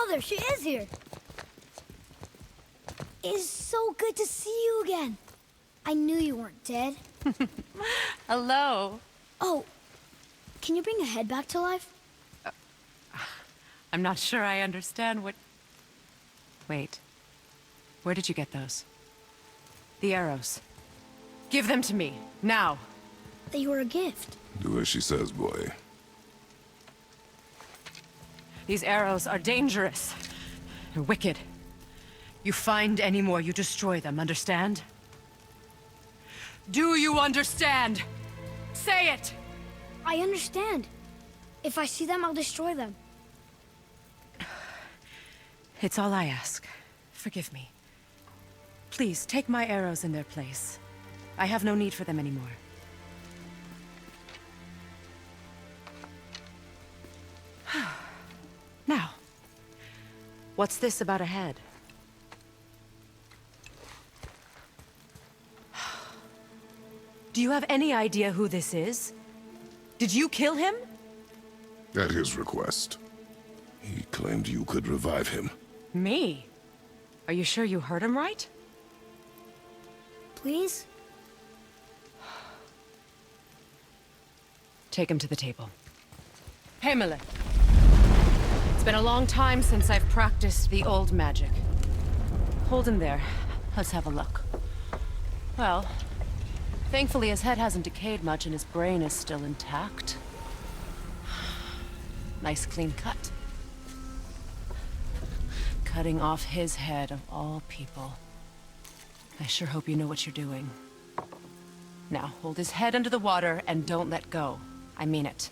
Mother, she is here. It's so good to see you again. I knew you weren't dead. Hello. Oh, can you bring a head back to life? I'm not sure I understand what... Wait. Where did you get those? The arrows. Give them to me, now. They were a gift. Do as she says, boy. These arrows are dangerous. They're wicked. You find any more, you destroy them, understand? Do you understand? Say it! I understand. If I see them, I'll destroy them. It's all I ask. Forgive me. Please, take my arrows in their place. I have no need for them anymore. Now, what's this about a head? Do you have any idea who this is? Did you kill him? At his request. He claimed you could revive him. Me? Are you sure you heard him right? Please? Take him to the table. Hamlet. It's been a long time since I've practiced the old magic. Hold him there. Let's have a look. Well, thankfully his head hasn't decayed much and his brain is still intact. Nice clean cut. Cutting off his head of all people. I sure hope you know what you're doing. Now, hold his head under the water and don't let go. I mean it.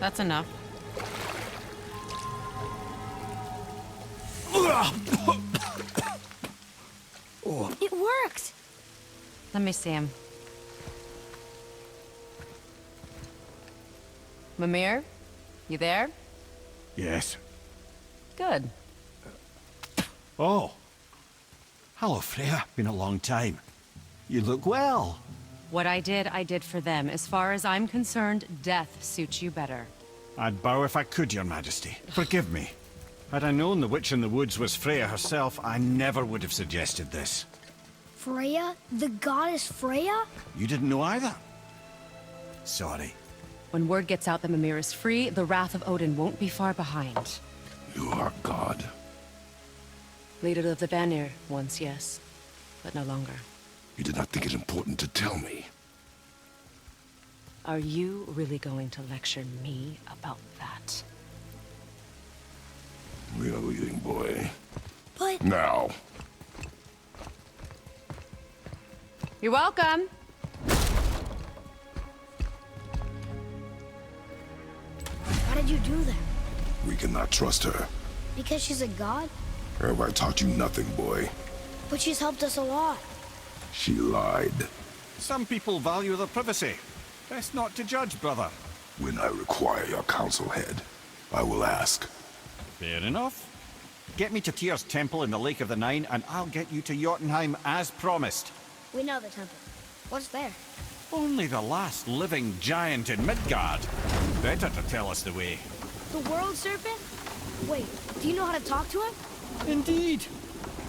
That's enough. It worked! Let me see him. Mimir? You there? Yes. Good. Oh. Hello, Freya. Been a long time. You look well. What I did for them. As far as I'm concerned, death suits you better. I'd bow if I could, Your Majesty. Forgive me. Had I known the witch in the woods was Freya herself, I never would have suggested this. Freya? The goddess Freya? You didn't know either? Sorry. When word gets out that Mimir is free, the wrath of Odin won't be far behind. You are God. Leader of the Vanir, once yes, but no longer. You did not think it important to tell me. Are you really going to lecture me about that? We are leaving, boy. But... Now. You're welcome. Why did you do that? We cannot trust her. Because she's a god? Have I taught you nothing, boy? But she's helped us a lot. She lied. Some people value their privacy. Best not to judge, brother. When I require your council head, I will ask. Fair enough. Get me to Tyr's temple in the Lake of the Nine, and I'll get you to Jotunheim as promised. We know the temple. What's there? Only the last living giant in Midgard. Better to tell us the way. The world serpent? Wait, do you know how to talk to him? Indeed.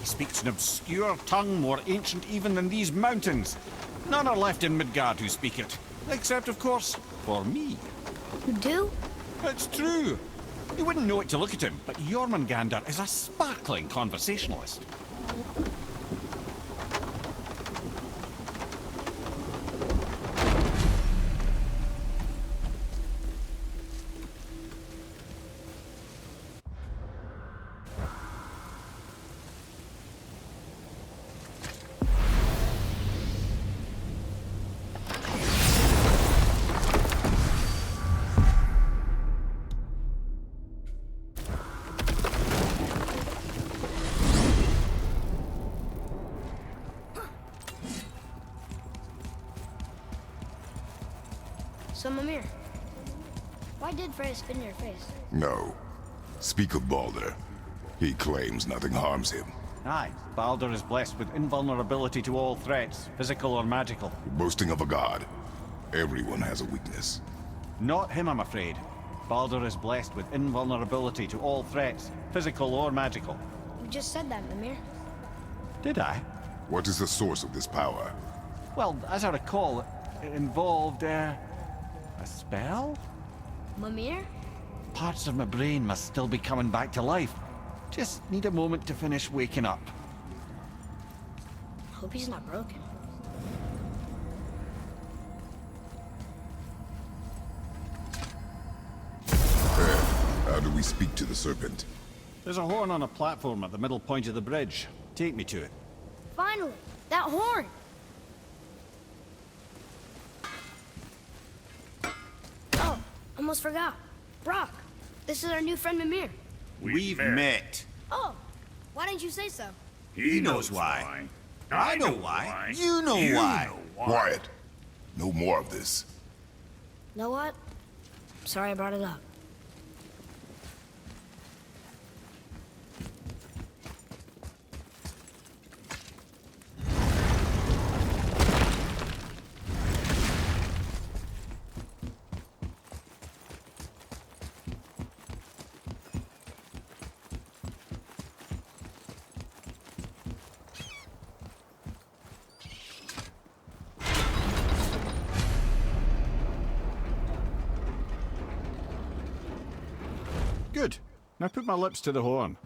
He speaks an obscure tongue more ancient even than these mountains. None are left in Midgard who speak it. Except, of course, for me. You do? It's true. You wouldn't know it to look at him, but Jormungandr is a sparkling conversationalist. So, Mimir, why did Freya spit in your face? No. Speak of Baldur. He claims nothing harms him. Aye, Baldur is blessed with invulnerability to all threats, physical or magical. You're boasting of a god. Everyone has a weakness. Not him, I'm afraid. Baldur is blessed with invulnerability to all threats, physical or magical. You just said that, Mimir. Did I? What is the source of this power? Well, as I recall, it involved, a spell? Mimir? Parts of my brain must still be coming back to life. Just need a moment to finish waking up. Hope he's not broken. How do we speak to the serpent? There's a horn on a platform at the middle point of the bridge. Take me to it. Finally! That horn! Oh, almost forgot. Brock, this is our new friend Mimir. We've met. Oh, why didn't you say so? He knows why. I know why. You know why. Quiet. No more of this. Know what? Sorry I brought it up. Good. Now put my lips to the horn.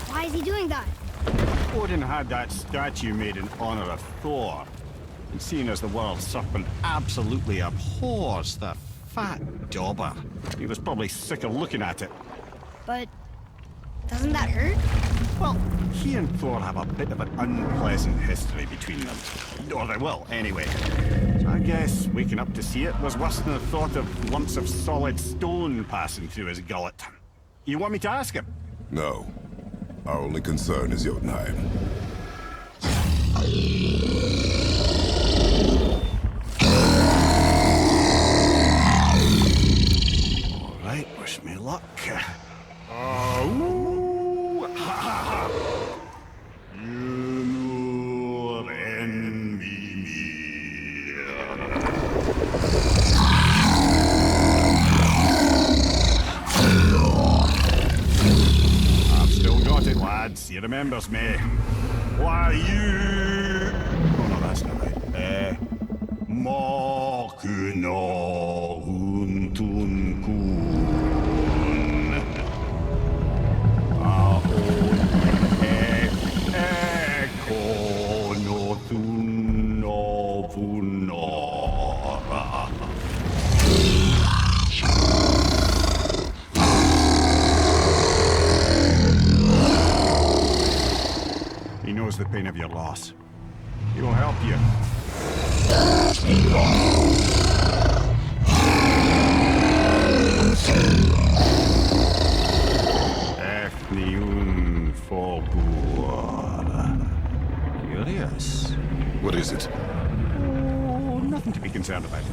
Why is he doing that? Odin had that statue made in honor of Thor. And seeing as the world serpent absolutely abhors the fat dauber, he was probably sick of looking at it. But doesn't that hurt? Well, he and Thor have a bit of an unpleasant history between them. Or they will, anyway. So I guess waking up to see it was worse than the thought of lumps of solid stone passing through his gullet. You want me to ask him? No. Our only concern is Jotunheim. All right, wish me luck. I've still got it, lads. He remembers me. Why you? Oh no, that's not right. Makuna huntun kun. Ekonothun novunora. He knows the pain of your loss. He will help you. Efniun Fogur. Curious. What is it? Oh, nothing to be concerned about.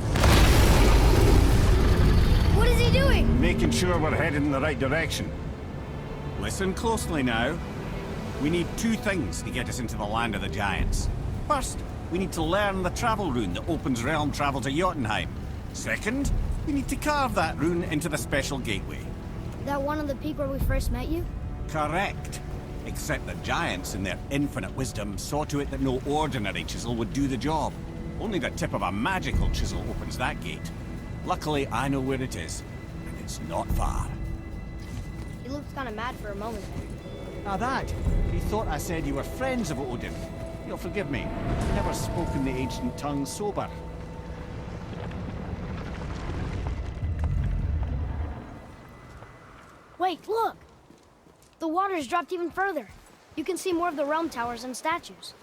What is he doing? Making sure we're headed in the right direction. Listen closely now. We need two things to get us into the land of the giants. First, we need to learn the travel rune that opens realm travel to Jotunheim. Second, we need to carve that rune into the special gateway. That one on the peak where we first met you? Correct. Except the giants, in their infinite wisdom, saw to it that no ordinary chisel would do the job. Only the tip of a magical chisel opens that gate. Luckily, I know where it is, and it's not far. He looked kind of mad for a moment there. Now that, he thought I said you were friends of Odin. You'll forgive me. I've never spoken the ancient tongue sober. Wait, look! The water's dropped even further. You can see more of the realm towers and statues.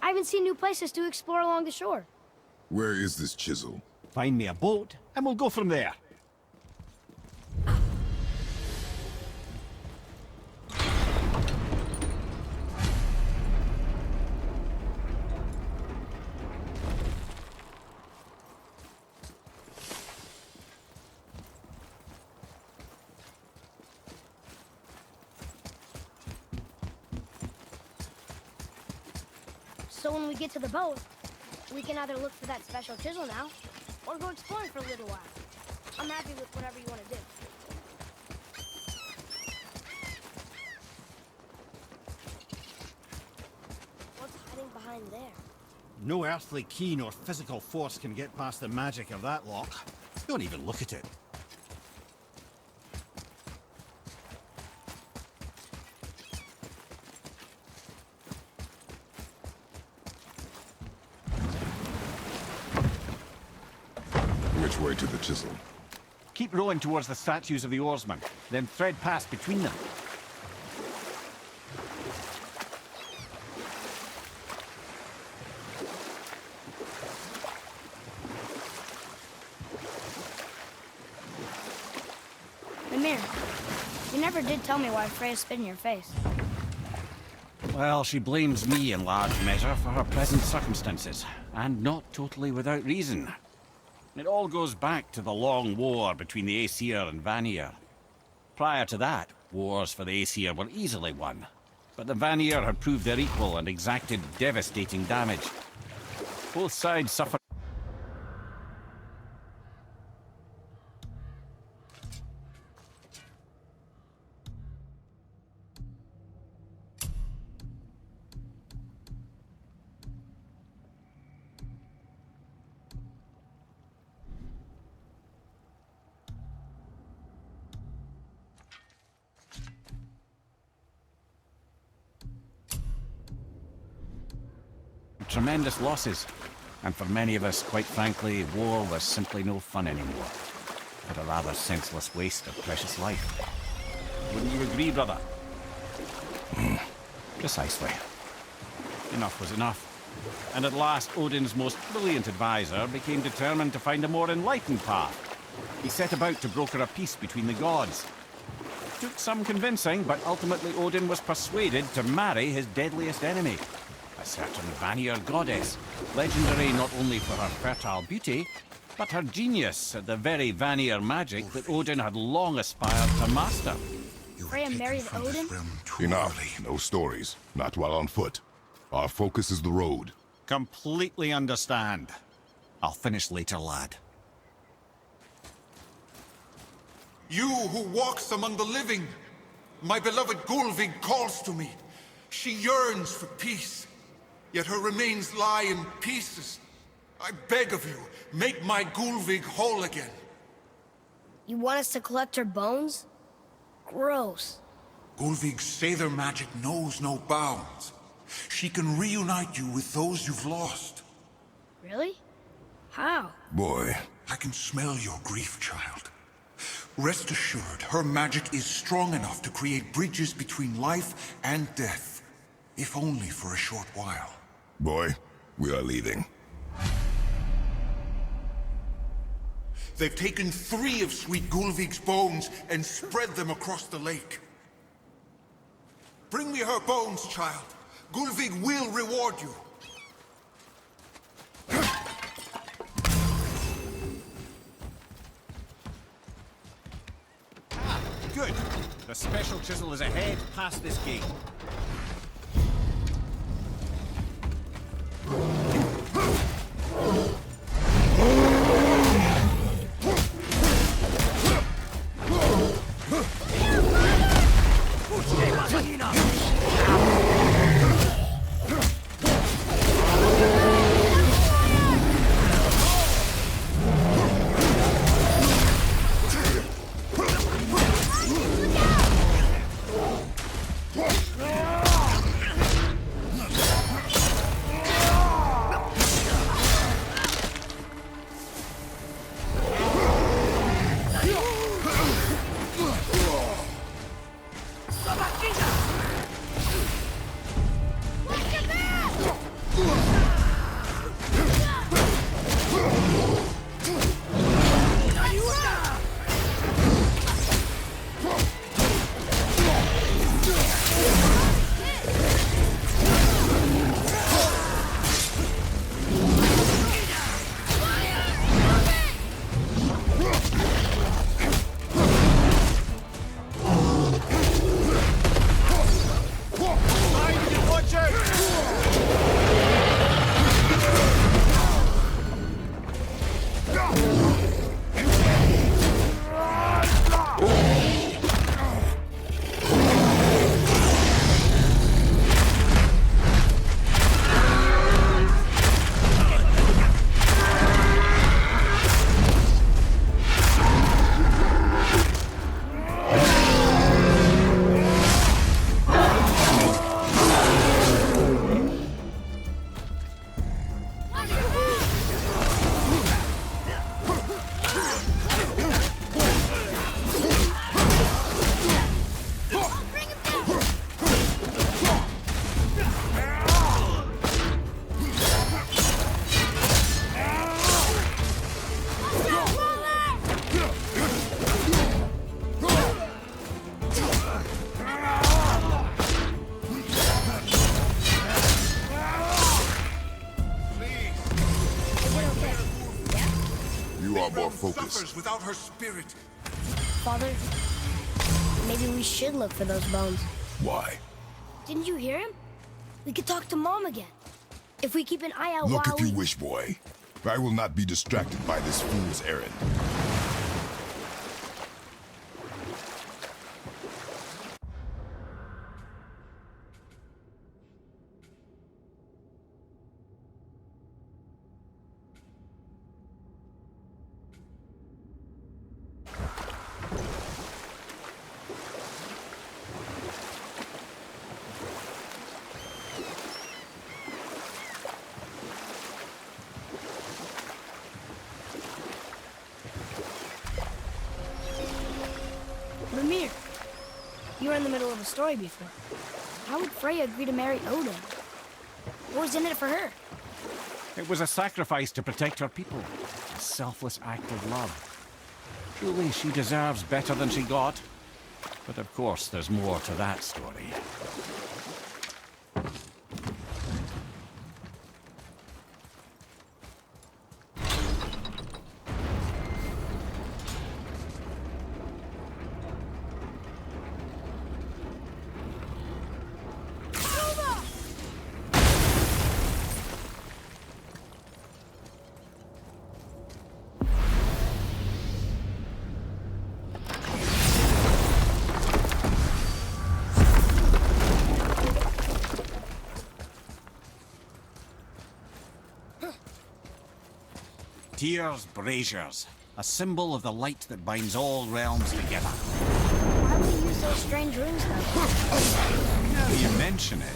I haven't seen new places to explore along the shore. Where is this chisel? Find me a boat, and we'll go from there. So when we get to the boat, we can either look for that special chisel now, or go exploring for a little while. I'm happy with whatever you want to do. What's hiding behind there? No earthly key nor physical force can get past the magic of that lock. Don't even look at it. Which way to the chisel? Keep rowing towards the statues of the oarsmen, then thread past between them. Mimir, you never did tell me why Freya spit in your face. Well, she blames me in large measure for her present circumstances, and not totally without reason. It all goes back to the long war between the Aesir and Vanir. Prior to that, wars for the Aesir were easily won, but the Vanir had proved their equal and exacted devastating damage. Both sides suffered. Tremendous losses, and for many of us, quite frankly, war was simply no fun anymore, but a rather senseless waste of precious life. Wouldn't you agree, brother? Precisely. Enough was enough. And at last, Odin's most brilliant advisor became determined to find a more enlightened path. He set about to broker a peace between the gods. Took some convincing, but ultimately Odin was persuaded to marry his deadliest enemy, a certain Vanir goddess, legendary not only for her fertile beauty, but her genius at the very Vanir magic that Odin had long aspired to master. Freya married Odin? Enough. No stories. Not while on foot. Our focus is the road. Completely understand. I'll finish later, lad. You who walks among the living, my beloved Gulvig calls to me. She yearns for peace, yet her remains lie in pieces. I beg of you, make my Gulvig whole again. You want us to collect her bones? Gross. Gulvig's Sather magic knows no bounds. She can reunite you with those you've lost. Really? How? Boy. I can smell your grief, child. Rest assured, her magic is strong enough to create bridges between life and death, if only for a short while. Boy, we are leaving. They've taken 3 of sweet Gulvig's bones and spread them across the lake. Bring me her bones, child. Gulvig will reward you. Good. The special chisel is ahead, past this gate. focused. suffers without her spirit. Father, maybe we should look for those bones. Why? Didn't you hear him? We could talk to Mom again. If we keep an eye out Look while if you wish, boy. I will not be distracted by this fool's errand. Ramir, you were in the middle of a story before. How would Freya agree to marry Odin? What was in it for her? It was a sacrifice to protect her people. A selfless act of love. Truly, she deserves better than she got. But of course, there's more to that story. Tyr's braziers, a symbol of the light that binds all realms together. Why would he use those strange runes though? Now that you mention it.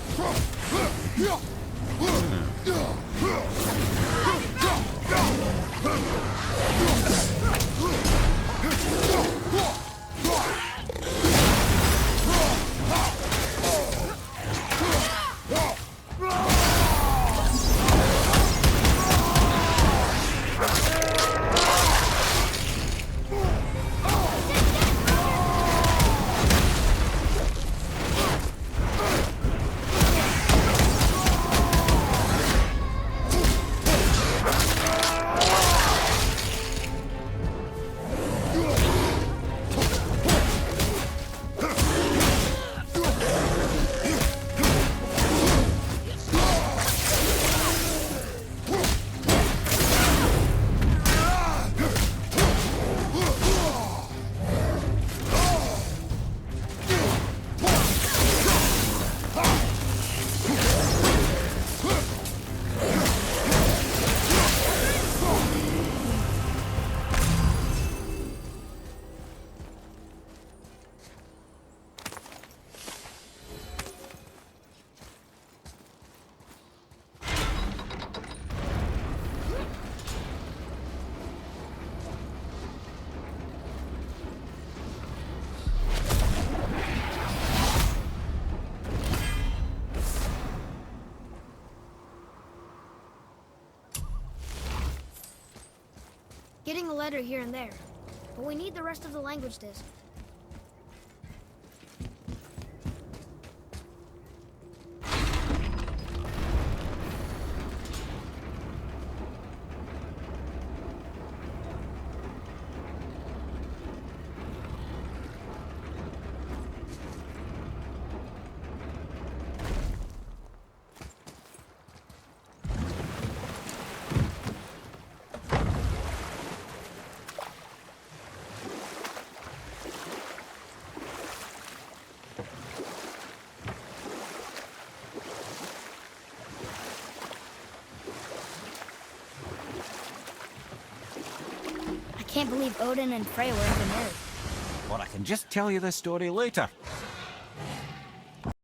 Getting a letter here and there, but we need the rest of the language disc. I can't believe Odin and Freya were even married. Or I can just tell you this story later.